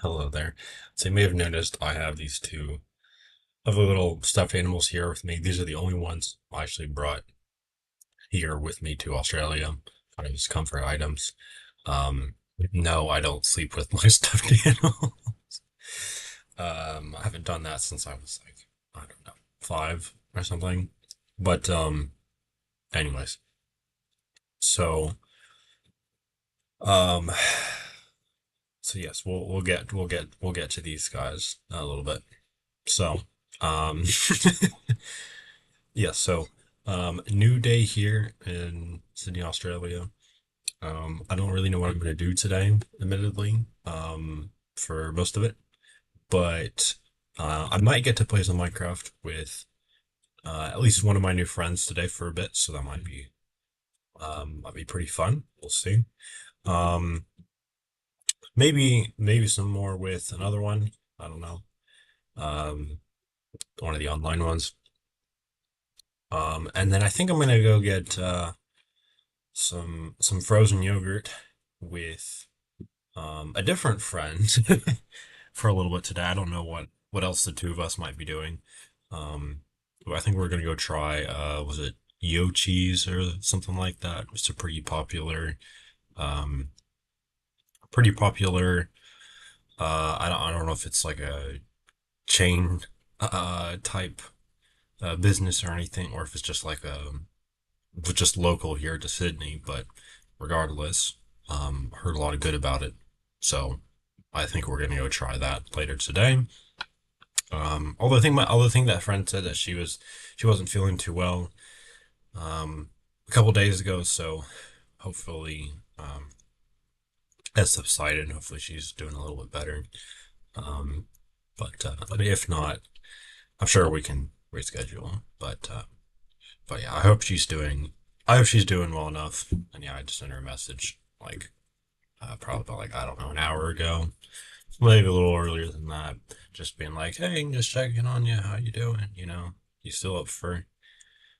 Hello there. So you may have noticed I have these two of the little stuffed animals here with me. These are the only ones I actually brought here with me to Australia, kind of as comfort items. Um, no, I don't sleep with my stuffed animal. I haven't done that since I was like, I don't know, 5 or something. But anyways, so um, so yes, we'll get to these guys a little bit. So, um, yeah, so new day here in Sydney, Australia. I don't really know what I'm going to do today, admittedly, for most of it, but I might get to play some Minecraft with at least one of my new friends today for a bit, so that might be pretty fun. We'll see. Um, maybe some more with another one. I don't know. Um, one of the online ones. And then I think I'm gonna go get some frozen yogurt with a different friend for a little bit today. I don't know what else the two of us might be doing. Um, but I think we're gonna go try was it Yo Cheese or something like that? It's a um pretty popular I don't know if it's like a chain type business or anything, or if it's just like a just local here to Sydney, but regardless, heard a lot of good about it. So I think we're gonna go try that later today. Although I think my other thing that friend said that she wasn't feeling too well a couple days ago, so hopefully has subsided. Hopefully she's doing a little bit better. Um, but if not, I'm sure we can reschedule. But yeah, I hope she's doing well enough. And yeah, I just sent her a message like probably about like I don't know an hour ago, maybe a little earlier than that. Just being like, hey, just checking on you. How you doing? You still up for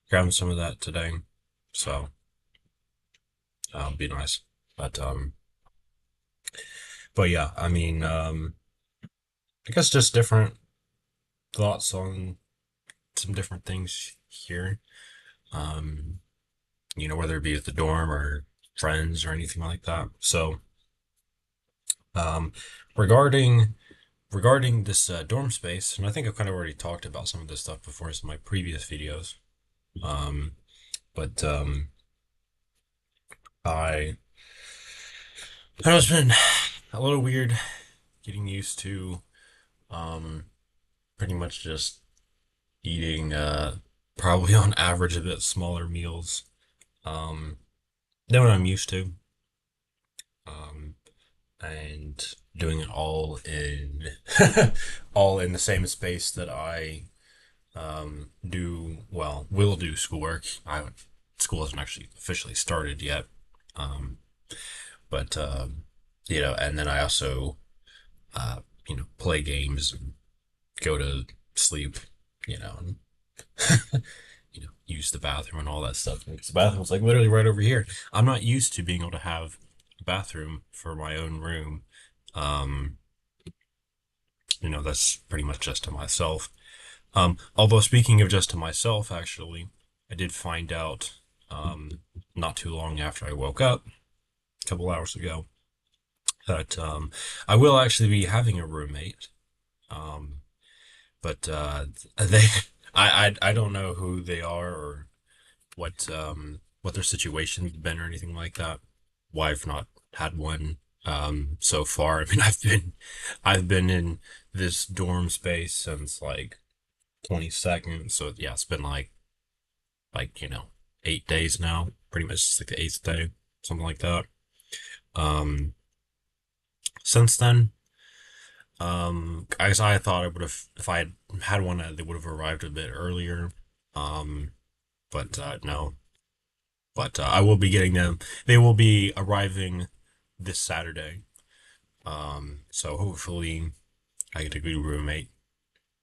grabbing some of that today? So be nice. But um, but yeah, I mean, I guess just different thoughts on some different things here. Um, whether it be at the dorm or friends or anything like that. So um, regarding regarding this dorm space, and I think I've kind of already talked about some of this stuff before in some of my previous videos. Um, but I I know it's been a little weird getting used to um, pretty much just eating probably on average a bit smaller meals um, than what I'm used to, um, and doing it all in all in the same space that I do well will do schoolwork. I School hasn't actually officially started yet, um, but and then I also uh, play games and go to sleep, and use the bathroom and all that stuff because the bathroom's like literally right over here. I'm not used to being able to have a bathroom for my own room. Um, that's pretty much just to myself. Although speaking of just to myself, actually, I did find out not too long after I woke up, a couple hours ago, that I will actually be having a roommate. Um, but they, I don't know who they are or what their situation's been or anything like that. Why I've not had one so far. I mean, I've been in this dorm space since like 22nd, so yeah, it's been like 8 days now, pretty much it's like the eighth day, something like that. Um, since then, I guess I thought I would have if I had one, they would have arrived a bit earlier. Um, but no. But I will be getting them. They will be arriving this Saturday. So hopefully I get a good roommate.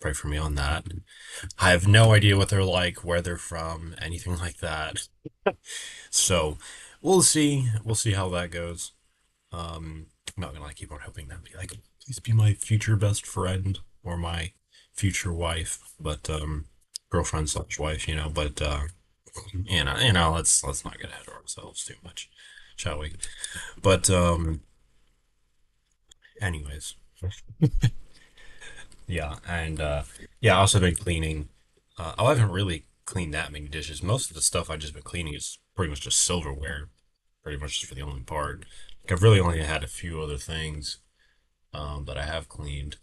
Pray for me on that. I have no idea what they're like, where they're from, anything like that. So we'll see. We'll see how that goes. I'm not gonna like keep on hoping that be like, please be my future best friend or my future wife, but girlfriend slash wife, But let's not get ahead of ourselves too much, shall we? But anyways, yeah, and yeah, I also been cleaning. I haven't really cleaned that many dishes. Most of the stuff I just been cleaning is pretty much just silverware, pretty much just for the only part. Like, I've really only had a few other things that I have cleaned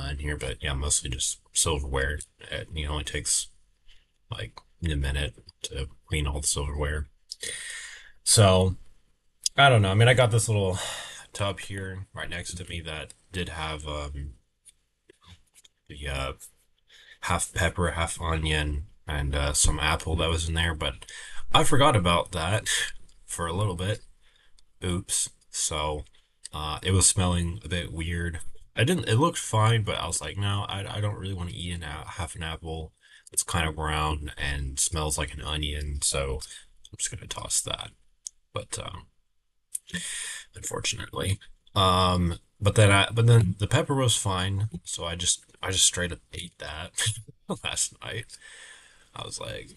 in here, but yeah, mostly just silverware. It only takes like a minute to clean all the silverware. So I don't know. I mean, I got this little tub here right next to me that did have the half pepper, half onion, and some apple that was in there, but I forgot about that for a little bit. Oops. So it was smelling a bit weird. I didn't. It looked fine, but I was like, no, I don't really want to eat half an apple. It's kind of brown and smells like an onion, so I'm just gonna toss that. But unfortunately, but then the pepper was fine, so I just straight up ate that last night. I was like,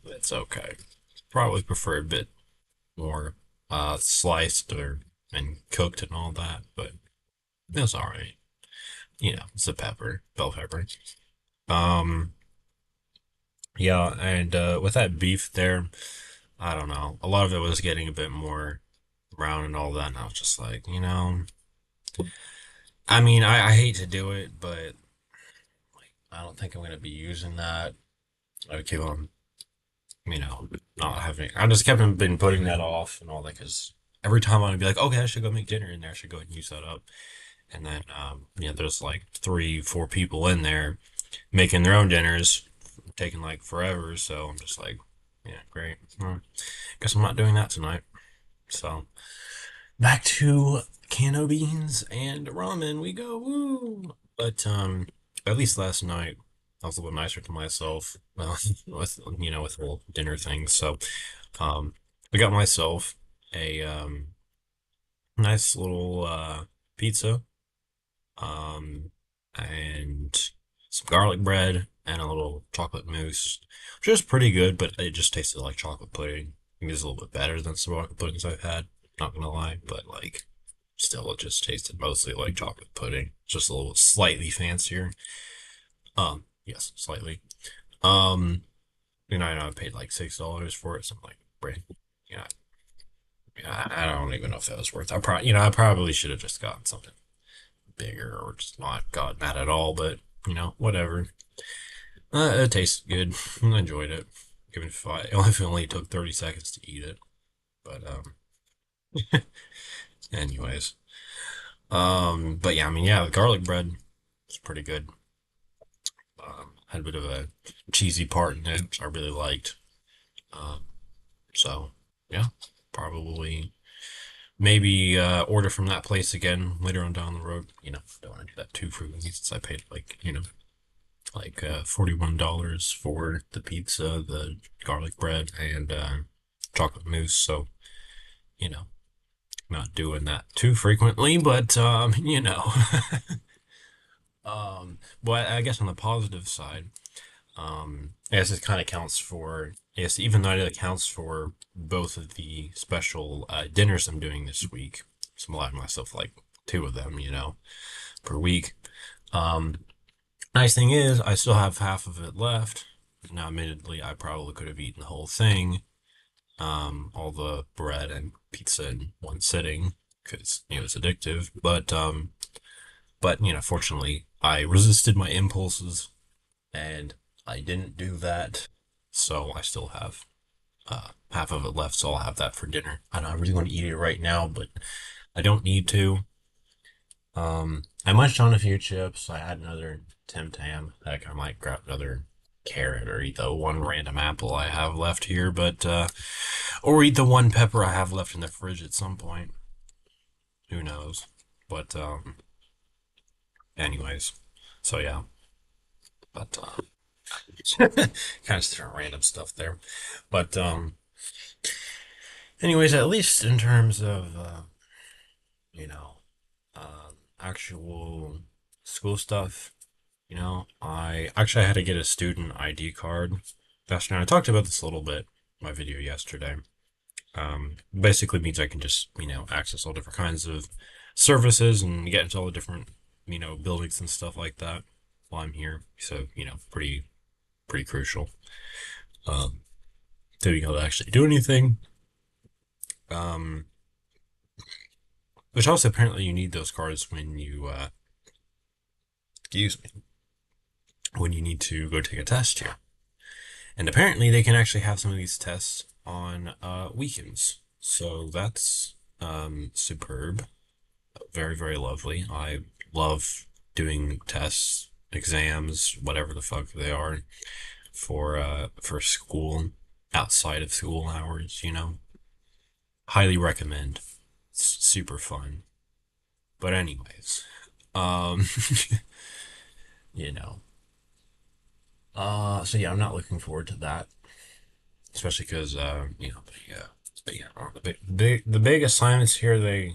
it's okay. Probably prefer a bit more sliced or and cooked and all that, but it was all right. It's a pepper, bell pepper. Um, yeah, and with that beef there, I don't know. A lot of it was getting a bit more brown and all that, and I was just like, I mean, I hate to do it, but like, I don't think I'm gonna be using that. I keep on, not having. I just kept been putting that off and all that because every time I'd be like, okay, I should go make dinner in there. I should go ahead and use that up. And then, yeah, there's like three, four people in there making their own dinners, taking like forever. So I'm just like, yeah, great. Well, guess I'm not doing that tonight. So back to cano beans and ramen we go. Woo! But at least last night I was a little nicer to myself. Well, with the whole dinner thing. So um, I got myself a nice little pizza um, and some garlic bread and a little chocolate mousse, which was pretty good, but it just tasted like chocolate pudding. I think it's a little bit better than some chocolate puddings I've had, not gonna lie, but like still it just tasted mostly like chocolate pudding, just a little slightly fancier. Yes, slightly. Um, I know I paid like $6 for it, so I'm like, great. Yeah, I don't even know if that was worth it. I probably should have just gotten something bigger or just not gotten that at all, but whatever. It tastes good. I enjoyed it. Given five, it only took 30 seconds to eat it, but anyways, but yeah, I mean, yeah, the garlic bread is pretty good. Had a bit of a cheesy part in it, which I really liked. Um, so yeah, probably maybe order from that place again later on down the road. Don't want to do that too frequently since I paid like $41 for the pizza, the garlic bread, and chocolate mousse. So, you know, not doing that too frequently, but but I guess on the positive side, I guess it kind of counts for. Yes, even though it accounts for both of the special dinners I'm doing this week, so I'm allowing myself like two of them, per week. Um, Nice thing is, I still have half of it left. Now, admittedly, I probably could have eaten the whole thing, all the bread and pizza in one sitting, because it's addictive. But fortunately, I resisted my impulses and I didn't do that. So I still have half of it left. So I'll have that for dinner. I really want to eat it right now, but I don't need to. I munched on a few chips. I had another Tim Tam. Heck, I might grab another carrot or eat the one random apple I have left here, but or eat the one pepper I have left in the fridge at some point. Who knows? But anyways, so yeah. But kind of throwing random stuff there. But anyways, at least in terms of you know actual school stuff, I actually had to get a student ID card yesterday. I talked about this a little bit in my video yesterday. Basically means I can just, access all different kinds of services and get into all the different, buildings and stuff like that while I'm here. So, pretty crucial. Um, to be able to actually do anything. Um, which also apparently you need those cards when you, excuse me, when you need to go take a test here. And apparently they can actually have some of these tests on weekends. So that's superb. Very, very lovely. I love doing tests, exams, whatever the fuck they are, for school outside of school hours. Highly recommend. It's super fun. But anyways, um you know. So yeah, I'm not looking forward to that, especially because the big assignments here, they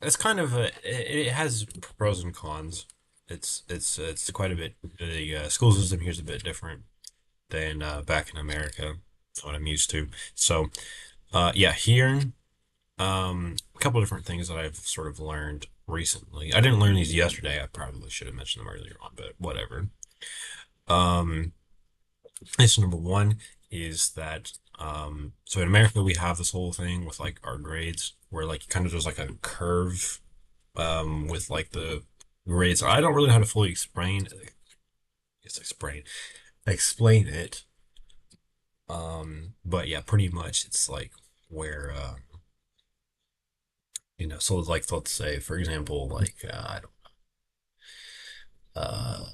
it's kind of it has pros and cons. It's quite a bit. The school system here is a bit different than back in America, what I'm used to. So yeah, here a couple of different things that I've sort of learned recently. I didn't learn these yesterday. I probably should have mentioned them earlier on, but whatever. Um, Lesson number one is that so in America we have this whole thing with like our grades where like kind of there's like a curve with like the grades. I don't really know how to fully explain it. But yeah, pretty much it's like where so like let's say for example like I don't uh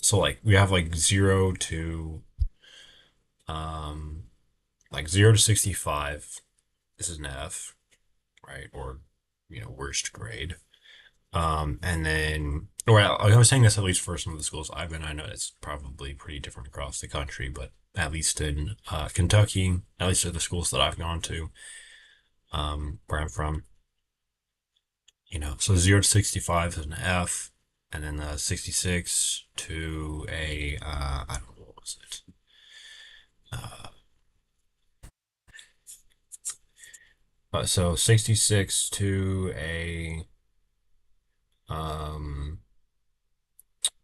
so like we have um like 0 to 65. This is an F, right? Or worst grade. And then, well, I was saying this at least for some of the schools I've been. I know it's probably pretty different across the country, but at least in Kentucky, at least at the schools that I've gone to, where I'm from, so 0 to 65 is an F, and then 66 to a I don't know what was it. Uh, so 66 to a um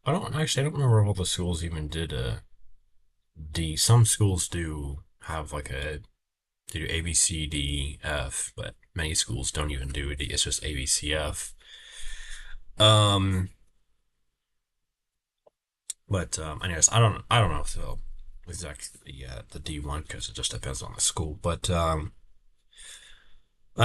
I don't remember if all the schools even did a D. Some schools do have like they do A B C D F, but many schools don't even do a D. It's just A B C F. Um, but anyways, I don't know if they'll exactly the D1 because it just depends on the school. But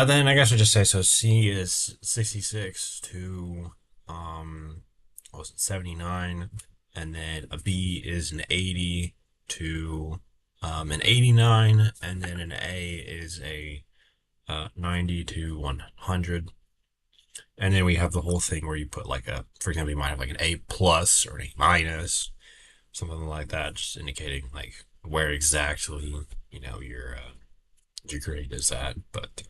then I guess I just say so. C is 66 to what was it 79, and then a B is an 80 to an 89, and then an A is a 90 to 100. And then we have the whole thing where you put like for example, you might have like an A plus or an A minus, something like that, just indicating like where exactly your grade is at. But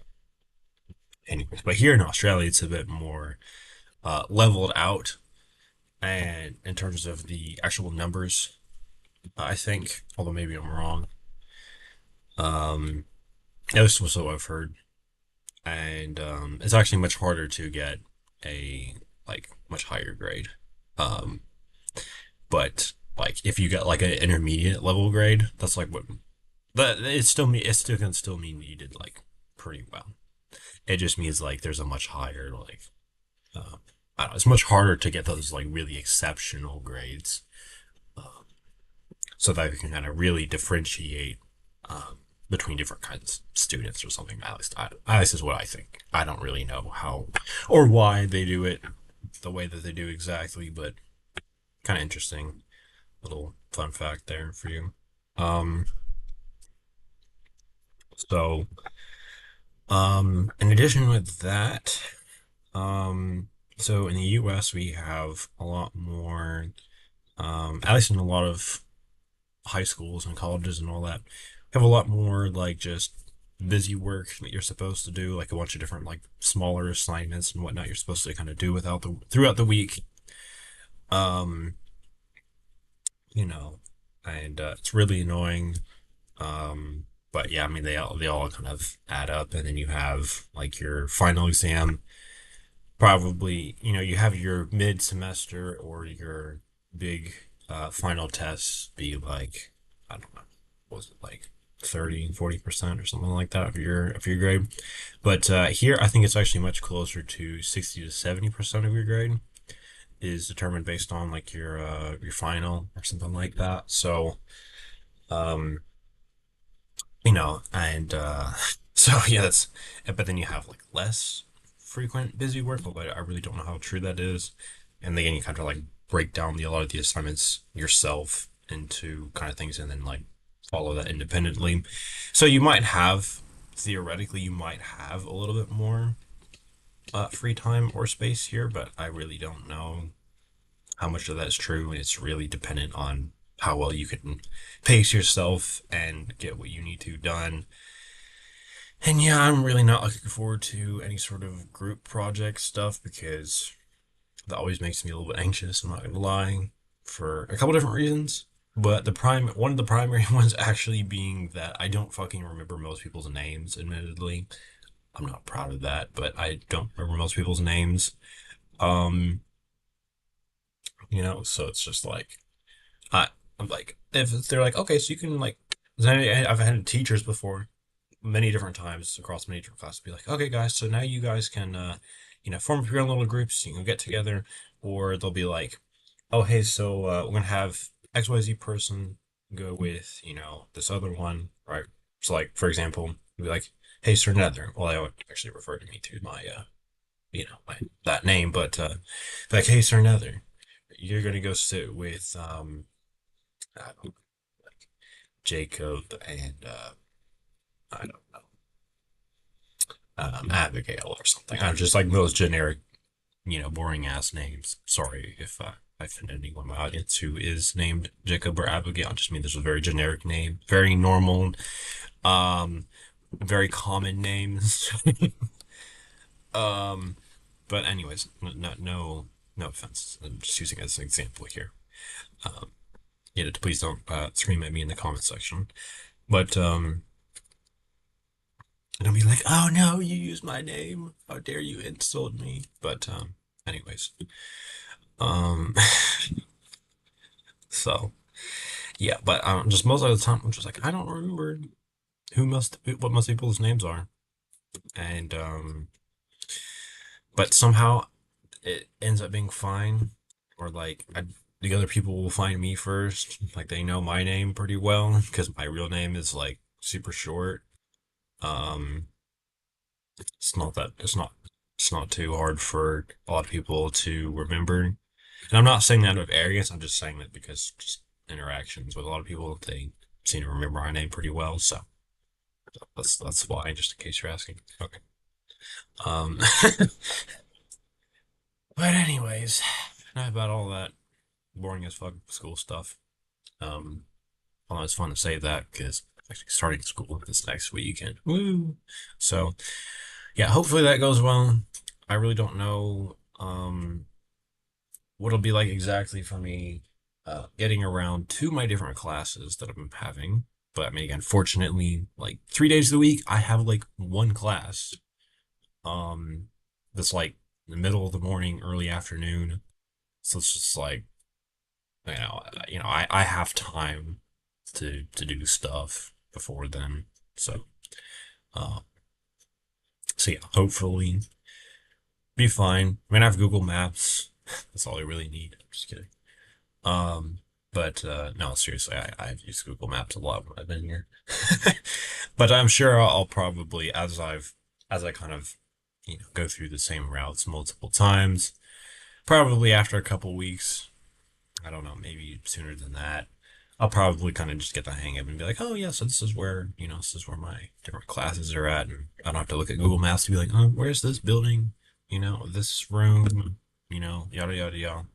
anyways, but here in Australia, it's a bit more leveled out, and in terms of the actual numbers, I think, although maybe I'm wrong, um, at least was what I've heard, and it's actually much harder to get a like much higher grade. Um, but like if you get like an intermediate level grade, that's like what but it still can still mean you did like pretty well. It just means like there's a much higher like uh, I don't know, it's much harder to get those like really exceptional grades, um, so that you can kind of really differentiate between different kinds of students or something. At least is what I think. I don't really know how or why they do it the way that they do exactly, but kind of interesting little fun fact there for you. Um, so, in addition with that, so in the U.S. we have a lot more, at least in a lot of high schools and colleges and all that, we have a lot more like just. busy work that you're supposed to do, like a bunch of different like smaller assignments and whatnot you're supposed to kind of do without the throughout the week. Um, you know, and it's really annoying. But yeah, I mean they all kind of add up, and then you have like your final exam. Probably, you have your mid semester or your big final tests be like, I don't know, was it like 30 and 40% or something like that of your grade. But here I think it's actually much closer to 60 to 70% of your grade is determined based on like your final or something like that. So um and so yeah, that's but then you have like less frequent busy work, but I really don't know how true that is. And then you kind of like break down a lot of the assignments yourself into kind of things and then like follow that independently. So you might have, theoretically, you might have a little bit more free time or space here, but I really don't know how much of that's true. It's really dependent on how well you can pace yourself and get what you need to done. And yeah, I'm really not looking forward to any sort of group project stuff because that always makes me a little bit anxious. I'm not gonna lie, for a couple different reasons. But one of the primary ones actually being that I don't fucking remember most people's names. Admittedly, I'm not proud of that, but I don't remember most people's names. Um, so it's just like I, I'm like, if they're like, okay, so you can like, 'cause I've had teachers before many different times across many different classes be like, okay, guys, so now you guys can, form up your own little groups. You can get together, or they'll be like, oh, hey, so we're gonna have XYZ person go with, this other one, right? So, like, for example, be like, hey, Sir Nether. Well, they would actually refer to me to my, my that name, but like, hey, Sir Nether, you're gonna go sit with, I don't know, like Jacob and I don't know, Abigail or something. I'm just like those generic, boring ass names. Sorry if I offend anyone in my audience who is named Jacob or Abigail. I just mean this is a very generic name, very normal, um, very common names. um, but anyways, no offense. I'm just using it as an example here. Um, please don't scream at me in the comment section. But and I'll be like, oh no, you used my name. How dare you insult me? But anyways. Um so yeah, but just most of the time I'm just like, I don't remember what most people's names are. And but somehow it ends up being fine. Or like the other people will find me first. Like they know my name pretty well because my real name is like super short. Um it's not too hard for a lot of people to remember. And I'm not saying that out of arrogance, I'm just saying that because just interactions with a lot of people, they seem to remember my name pretty well. So that's why, just in case you're asking. Okay. Um but anyways, enough about all that boring as fuck school stuff. Um well, it's fun to say that because I'm actually starting school this next week and woo. So yeah, hopefully that goes well. I really don't know what it'll be like exactly for me getting around to my different classes that I'm having. But I mean, again, fortunately, like 3 days of the week, I have like one class um, that's like the middle of the morning, early afternoon. So it's just like, I have time to do stuff before then. So, uh, so yeah, hopefully be fine. I mean, I have Google Maps. That's all I really need. I'm just kidding. Um, but no, seriously, I've used Google Maps a lot when I've been here. But I'm sure I'll probably, as I kind of, go through the same routes multiple times, probably after a couple weeks, I don't know, maybe sooner than that, I'll probably kind of just get the hang of it and be like, oh yeah, so this is where my different classes are at, and I don't have to look at Google Maps to be like, oh, where's this building? This room, yada yada yada.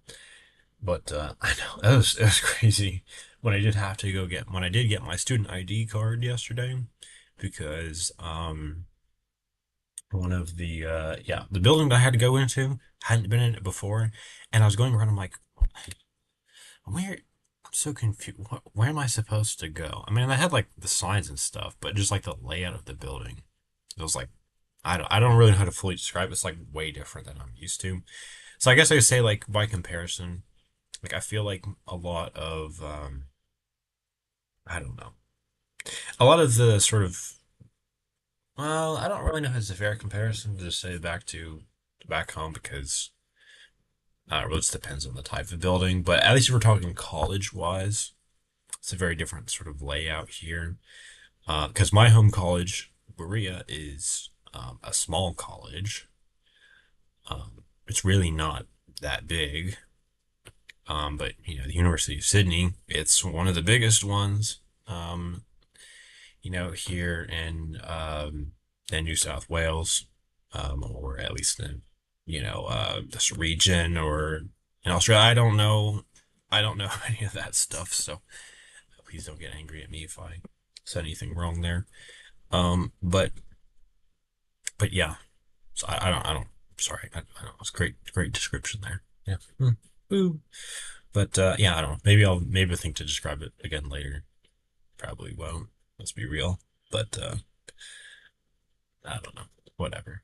But I know that was crazy when I did get my student ID card yesterday. because one of the the building that I had to go into hadn't been in it before, and I was going around. I'm like, where? I'm so confused. Where am I supposed to go? I mean, I had like the signs and stuff, but just like the layout of the building, it was like I don't really know how to fully describe it. It's like way different than I'm used to. So I guess I would say like by comparison, like I feel like a lot of I don't know, a lot of the sort of well, I don't really know if it's a fair comparison to just say back home because it really just depends on the type of building. But at least if we're talking college wise, it's a very different sort of layout here. Because my home college, Berea, is a small college. It's really not that big. But the University of Sydney, it's one of the biggest ones. Um, here in New South Wales, or at least in this region or in Australia. I don't know any of that stuff. So please don't get angry at me if I said anything wrong there. But yeah. So I don't. Sorry, I don't. It's great description there. Yeah. Boo. But yeah, I don't know. Maybe I'll think to describe it again later. Probably won't. Let's be real. But I don't know. Whatever.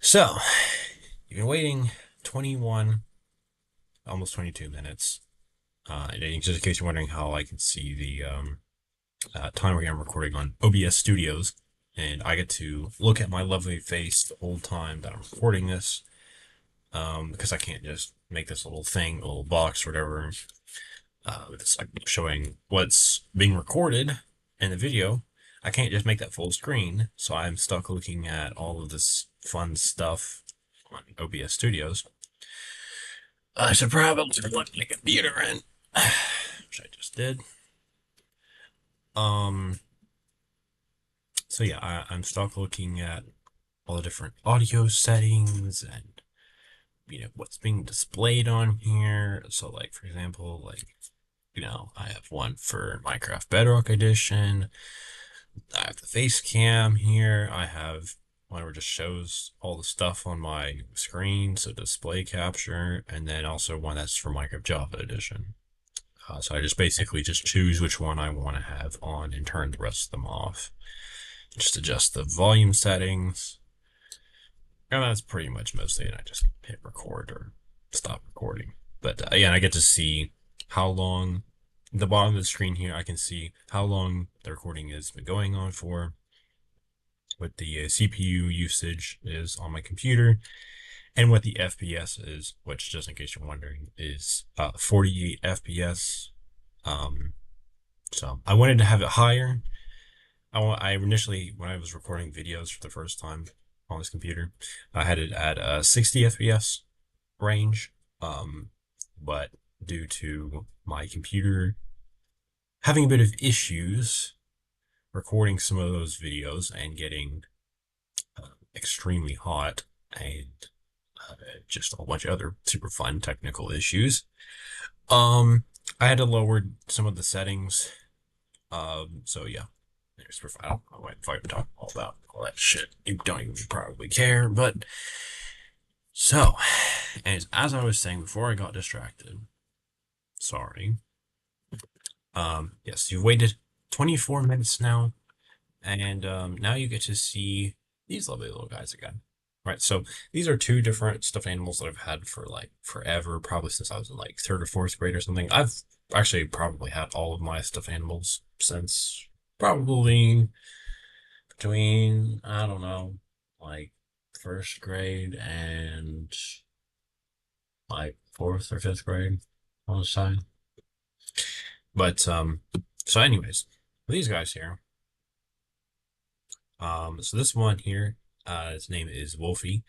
So you've been waiting 21, almost 22 minutes. And just in case you're wondering how I can see the time where I'm recording on OBS Studios, and I get to look at my lovely face the whole time that I'm recording this, because I can't just make this little thing, a little box or whatever. It's like showing what's being recorded in the video. I can't just make that full screen, so I'm stuck looking at all of this fun stuff on OBS Studios. I should probably plug my computer in, which I just did. So yeah, I'm stuck looking at all the different audio settings and what's being displayed on here. So like for example, like I have one for Minecraft Bedrock Edition. I have the face cam here. I have one where it just shows all the stuff on my screen, so display capture, and then also one that's for Minecraft Java Edition. So I just basically just choose which one I want to have on and turn the rest of them off. Just adjust the volume settings. And that's pretty much mostly it. I just hit record or stop recording. But yeah, I get to see how long, the bottom of the screen here, I can see how long the recording has been going on for, what the CPU usage is on my computer, and what the FPS is, which, just in case you're wondering, is 48 FPS. So I wanted to have it higher. I initially, when I was recording videos for the first time on this computer, I had it at 60 FPS range. But due to my computer having a bit of issues recording some of those videos and getting extremely hot and just a whole bunch of other super fun technical issues, I had to lower some of the settings. So yeah, there's I don't know if I can talk all about all that shit. You don't even probably care, but so, as I was saying before I got distracted, sorry. Yes, you've waited 24 minutes now, and now you get to see these lovely little guys again. Right, so these are two different stuffed animals that I've had for like forever, probably since I was in like third or fourth grade or something. I've actually probably had all of my stuffed animals since probably between, I don't know, like first grade and like fourth or fifth grade, I want to say. But so anyways, these guys here. So this one here, his name is Wolfie.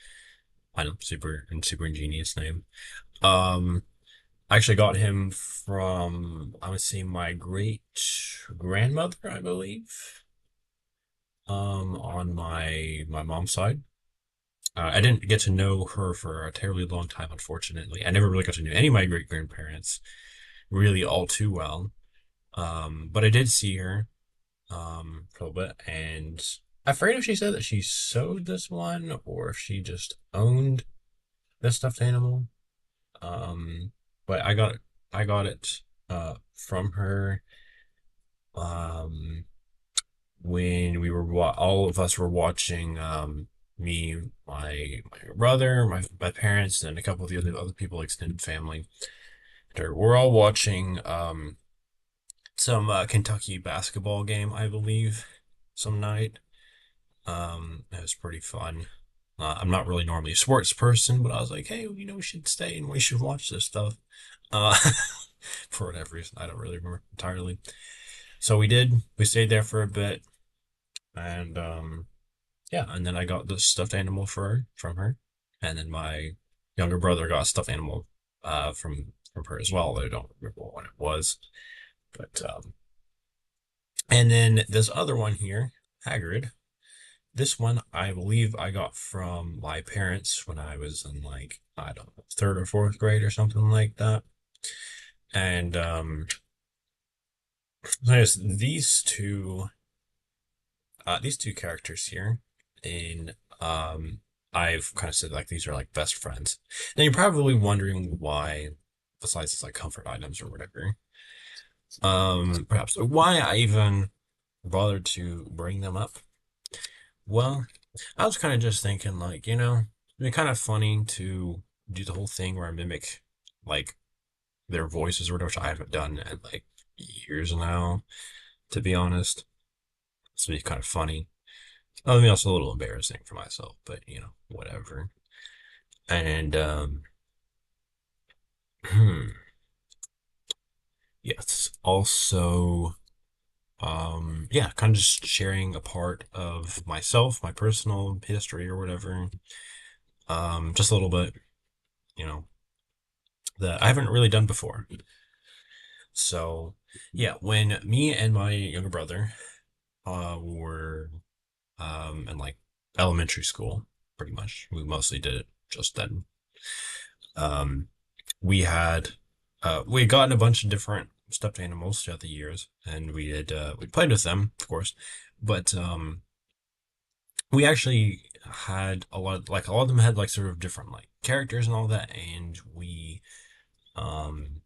I know, super ingenious name. I actually got him from, I would say, my great grandmother, I believe. On my mom's side. I didn't get to know her for a terribly long time, unfortunately. I never really got to know any of my great grandparents really all too well. But I did see her for a little bit, and I forget if she said that she sewed this one or if she just owned this stuffed animal. Um, but I got it from her um when all of us were watching me, my brother, my parents, and a couple of the other people, extended family. We're all watching some Kentucky basketball game, I believe, some night. It was pretty fun. I'm not really normally a sports person, but I was like, hey, we should stay and we should watch this stuff. Uh, for whatever reason, I don't really remember entirely. So we did. We stayed there for a bit, and yeah, and then I got the stuffed animal from her, and then my younger brother got a stuffed animal from her as well. I don't remember what it was, but and then this other one here, Hagrid. This one I believe I got from my parents when I was in, like, I don't know, third or fourth grade or something like that. And there's these two characters here in I've kind of said like these are like best friends. Now you're probably wondering why, besides it's like comfort items or whatever, perhaps why I even bothered to bring them up. Well, I was kind of just thinking, like, it'd be kind of funny to do the whole thing where I mimic, like, their voices or whatever, which I haven't done in, like, years now, to be honest. It's be kind of funny. I mean, also a little embarrassing for myself, but, whatever. And, yes, also, yeah, kind of just sharing a part of myself, my personal history or whatever. Just a little bit, you know, that I haven't really done before. So, yeah, when me and my younger brother were in, like, elementary school, pretty much, we mostly did it just then. Um, we had gotten a bunch of different stuffed animals throughout the years, and we played with them, of course, but we actually had a lot of them had like sort of different like characters and all that, and um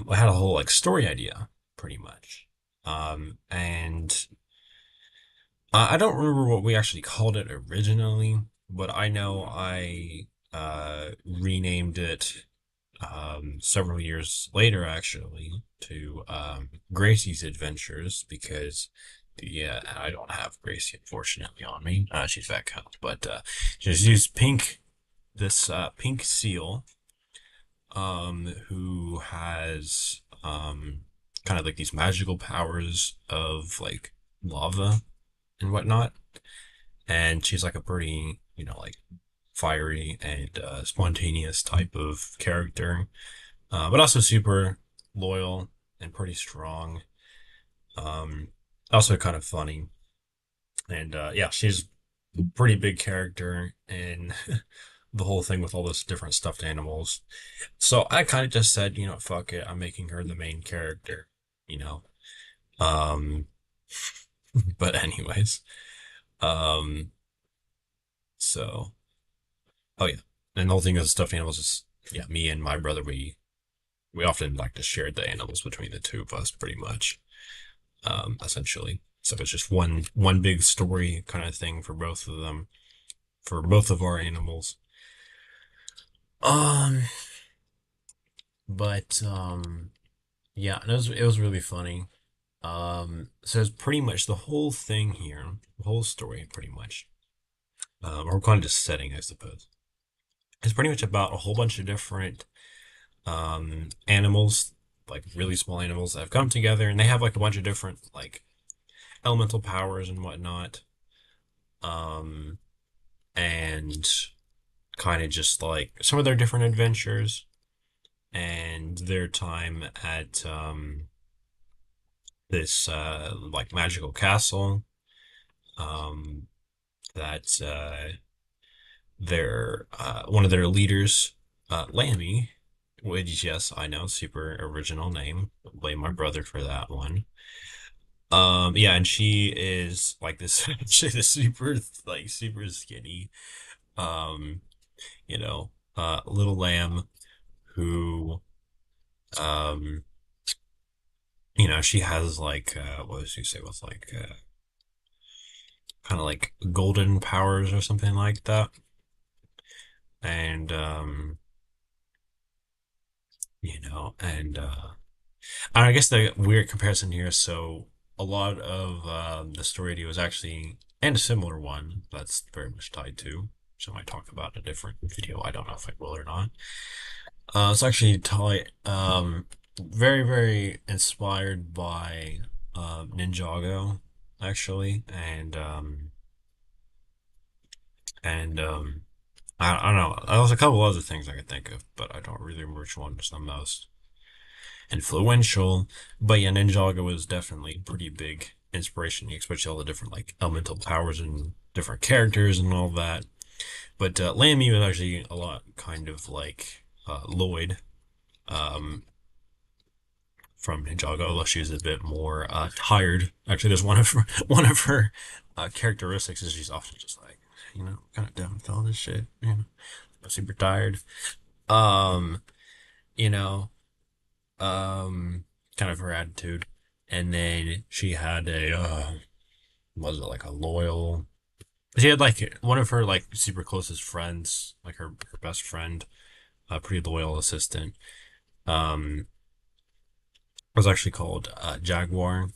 we had a whole like story idea pretty much. And I don't remember what we actually called it originally, but I know I renamed it several years later actually to Gracie's Adventures, because yeah, I don't have Gracie unfortunately on me. She's back out, but just use this pink seal, who has kind of like these magical powers of like lava and whatnot, and she's like a pretty, like, fiery and spontaneous type of character, but also super loyal and pretty strong. Um, Also kind of funny, and yeah, she's a pretty big character in the whole thing with all those different stuffed animals. So I kind of just said, fuck it, I'm making her the main character, you know. Um, but anyways, um, so oh yeah, and the whole thing is stuffed animals is, yeah, me and my brother, we often like to share the animals between the two of us, pretty much, essentially. So it's just one big story kind of thing for both of them, for both of our animals. Um, but yeah, it was really funny. So it's pretty much the whole thing here, the whole story, pretty much. Or kind of just setting, I suppose. It's pretty much about a whole bunch of different animals, like really small animals that have come together, and they have like a bunch of different like elemental powers and whatnot. Um, and kind of just like some of their different adventures and their time at this like magical castle, um, that their one of their leaders, Lammy. which yes, I know, super original name. Blame my brother for that one. Yeah, and she is like this, she's a super like super skinny, um, little lamb who, um, she has like what does she say with like kind of like golden powers or something like that, and and I guess the weird comparison here. So a lot of the story idea was actually, and a similar one that's very much tied to, which I might talk about in a different video. I don't know if I will or not. It's actually tied, very, very inspired by Ninjago, actually, and I don't know. There's a couple other things I could think of, but I don't really remember which one is the most influential. But yeah, Ninjago was definitely pretty big inspiration, especially all the different like elemental powers and different characters and all that. But Lammy was actually a lot kind of like Lloyd um, from Ninjago, although she was a bit more tired. Actually, there's one of her, one of her characteristics is she's often just like, kind of done with all this shit, super tired. Um, you know, kind of her attitude. And then she had a was it like a loyal? She had like one of her like super closest friends, like her best friend, a pretty loyal assistant. Was actually called Jaguar.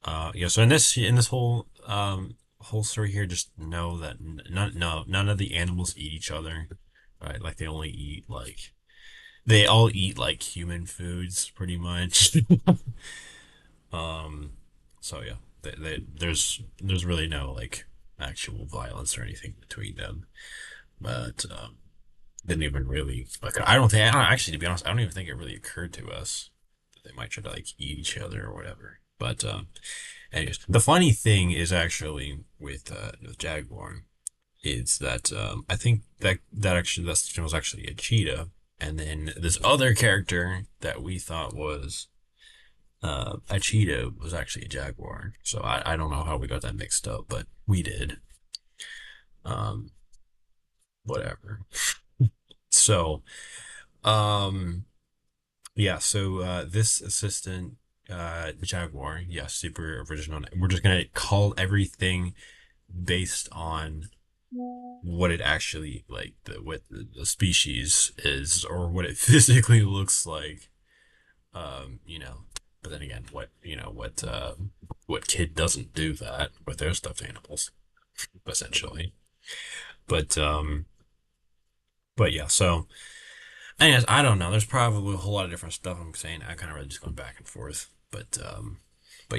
Yeah. So in this whole story here, just know that none of the animals eat each other, right? Like they all eat like human foods pretty much. Um, so yeah, there's really no like actual violence or anything between them, but didn't even really like. I don't actually, to be honest, I don't even think it really occurred to us that they might try to like eat each other or whatever. But anyways, the funny thing is actually with Jaguar is that I think that was actually a cheetah, and then this other character that we thought was a cheetah was actually a jaguar. So I don't know how we got that mixed up, but we did. Um, Whatever. So, um, yeah. So this assistant, jaguar, yeah, super original. We're just gonna call everything based on what it actually like what the species is or what it physically looks like. You know. But then again, what kid doesn't do that with their stuffed animals, essentially? But but yeah, so anyways, I don't know. There's probably a whole lot of different stuff I'm saying. I kind of really just going back and forth. But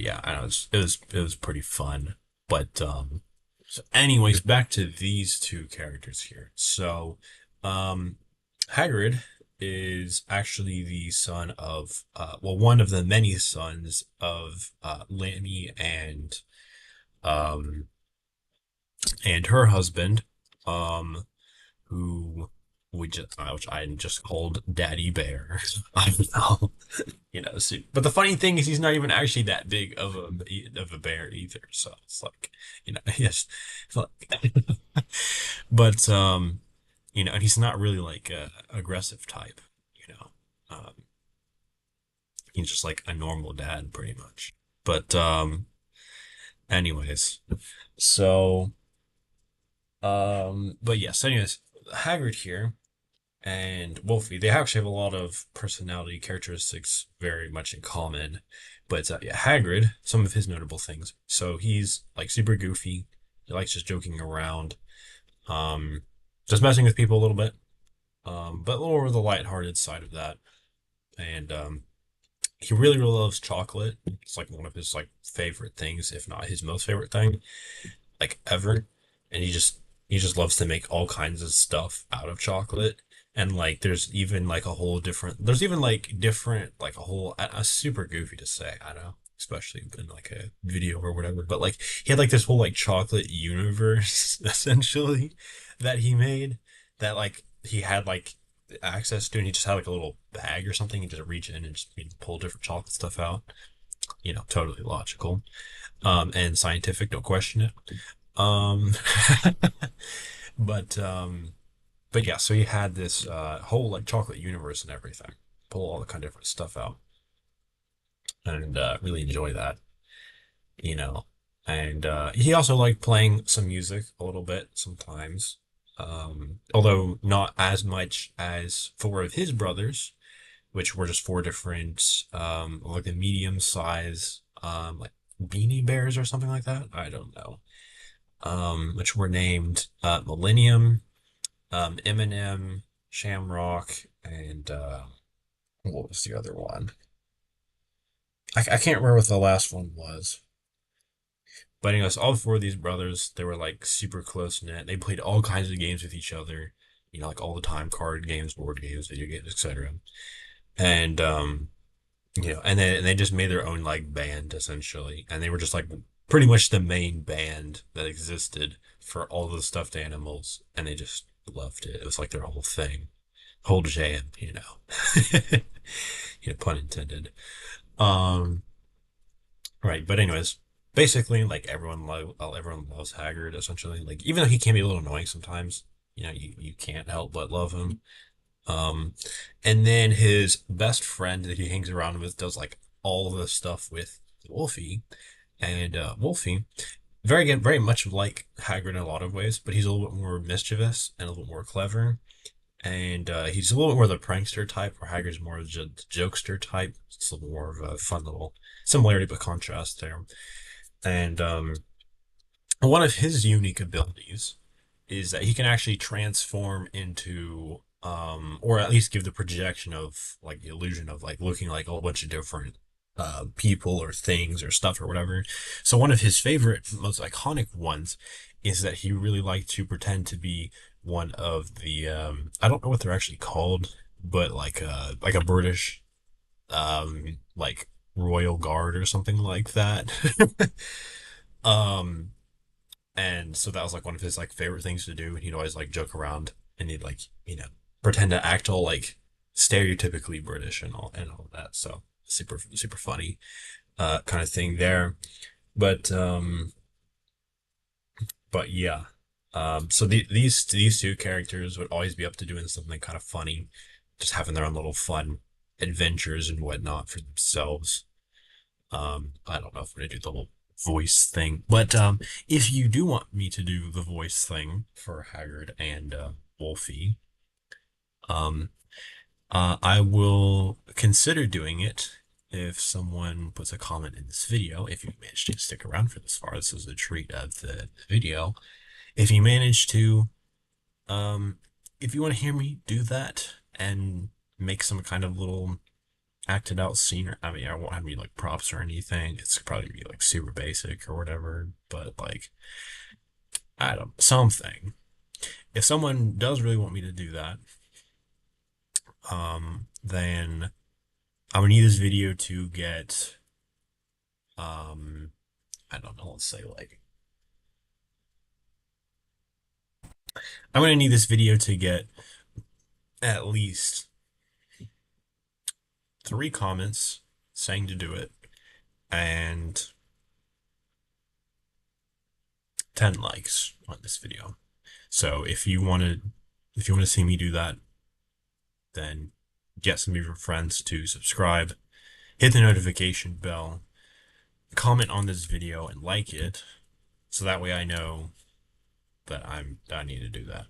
yeah, I know it was pretty fun. But so anyways, back to these two characters here. So um Hagrid is actually the son of one of the many sons of Lammy um and her husband, um who which I just called Daddy Bear. I don't know, But the funny thing is, he's not even actually that big of a bear either. So it's like, yes, it's like, but and he's not really like a aggressive type. You know, he's just like a normal dad, pretty much. But anyways, so but yes, anyways, Hagrid here and Wolfie, they actually have a lot of personality characteristics very much in common. But yeah, Hagrid, some of his notable things. So he's like super goofy. He likes just joking around, um, just messing with people a little bit, but a little over the lighthearted side of that. And he really, really loves chocolate. It's like one of his like favorite things, if not his most favorite thing, like ever. And he just loves to make all kinds of stuff out of chocolate. And like there's even like a whole different there's even like different like a whole super goofy to say, I know, especially in like a video or whatever, but like he had like this whole like chocolate universe essentially that he made, that like he had like access to, and he just had like a little bag or something. He just reach in and just pull different chocolate stuff out. Totally logical, and scientific. Don't question it. Um, but yeah. So he had this whole like chocolate universe and everything. Pull all the kind of different stuff out, and really enjoy that. You know, and he also liked playing some music a little bit sometimes. Although not as much as four of his brothers, which were just four different, like a medium size, like Beanie Bears or something like that. I don't know. Which were named Millennium, Eminem, Shamrock, and what was the other one? I can't remember what the last one was. But anyways, all four of these brothers, they were like super close knit. They played all kinds of games with each other, like all the time, card games, board games, video games, etc. And and they just made their own like band essentially, and they were just like pretty much the main band that existed for all the stuffed animals, and they just loved it. It was like their whole thing, whole jam, pun intended. Um, right, but anyways, basically, like everyone loves Haggard essentially. Like even though he can be a little annoying sometimes, you can't help but love him. Um, and then his best friend that he hangs around with does like all of the stuff with Wolfie, and Wolfie, very much like Hagrid in a lot of ways, but he's a little bit more mischievous and a little bit more clever, and he's a little bit more the prankster type, where Hagrid's more of the jokester type. It's a little more of a fun little similarity but contrast there. And one of his unique abilities is that he can actually transform into or at least give the projection of like the illusion of like looking like a whole bunch of different people or things or stuff or whatever. So one of his favorite, most iconic ones is that he really liked to pretend to be one of the I don't know what they're actually called, but like a British like royal guard or something like that. um and so that was like one of his like favorite things to do. And he'd always like joke around, and he'd like, pretend to act all like stereotypically British and all that. So super funny kind of thing there. But yeah. So these two characters would always be up to doing something kind of funny, just having their own little fun adventures and whatnot for themselves. I don't know if I'm gonna do the whole voice thing, but if you do want me to do the voice thing for Haggard and Wolfie, um, I will consider doing it if someone puts a comment in this video. If you manage to stick around for this far, this is a treat of the video. If you manage to, um, if you want to hear me do that and make some kind of little acted out scene, or I mean, I won't have any like props or anything. It's probably be like super basic or whatever, but like I don't something. If someone does really want me to do that, then I'm gonna need this video to get I don't know, let's say like I'm gonna need this video to get at least 3 comments saying to do it and 10 likes on this video. So if you want to see me do that, then get some of your friends to subscribe, hit the notification bell, comment on this video and like it, so that way I know that I need to do that.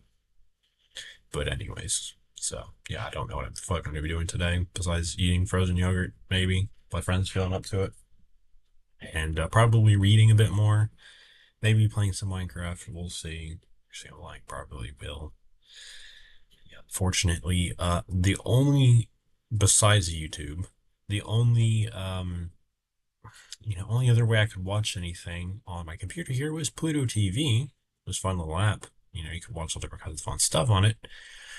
But anyways, so yeah, I don't know what the fuck I'm gonna be doing today besides eating frozen yogurt, maybe. My friend's feeling up to it. And probably reading a bit more. Maybe playing some Minecraft. We'll see. Actually, like probably will. Yeah. Fortunately, the only besides YouTube, the only only other way I could watch anything on my computer here was Pluto TV. It was a fun little app. You could watch all different kinds of fun stuff on it.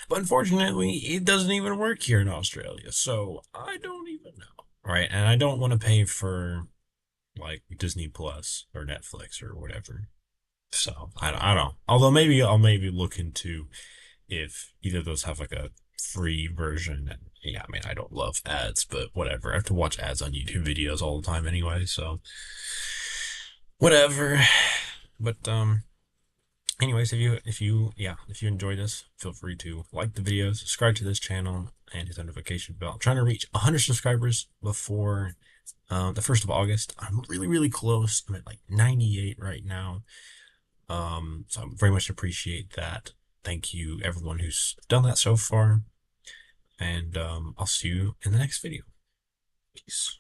But unfortunately, it doesn't even work here in Australia, so I don't even know. Right? And I don't want to pay for like Disney Plus or Netflix or whatever. So I don't know. Although maybe I'll maybe look into if either of those have like a free version. And yeah, I mean, I don't love ads, but whatever. I have to watch ads on YouTube videos all the time anyway, so whatever. But anyways, if you enjoy this, feel free to like the video, subscribe to this channel, and hit the notification bell. I'm trying to reach 100 subscribers before the 1st of August. I'm really, really close. I'm at like 98 right now. So I very much appreciate that. Thank you, everyone who's done that so far. And I'll see you in the next video. Peace.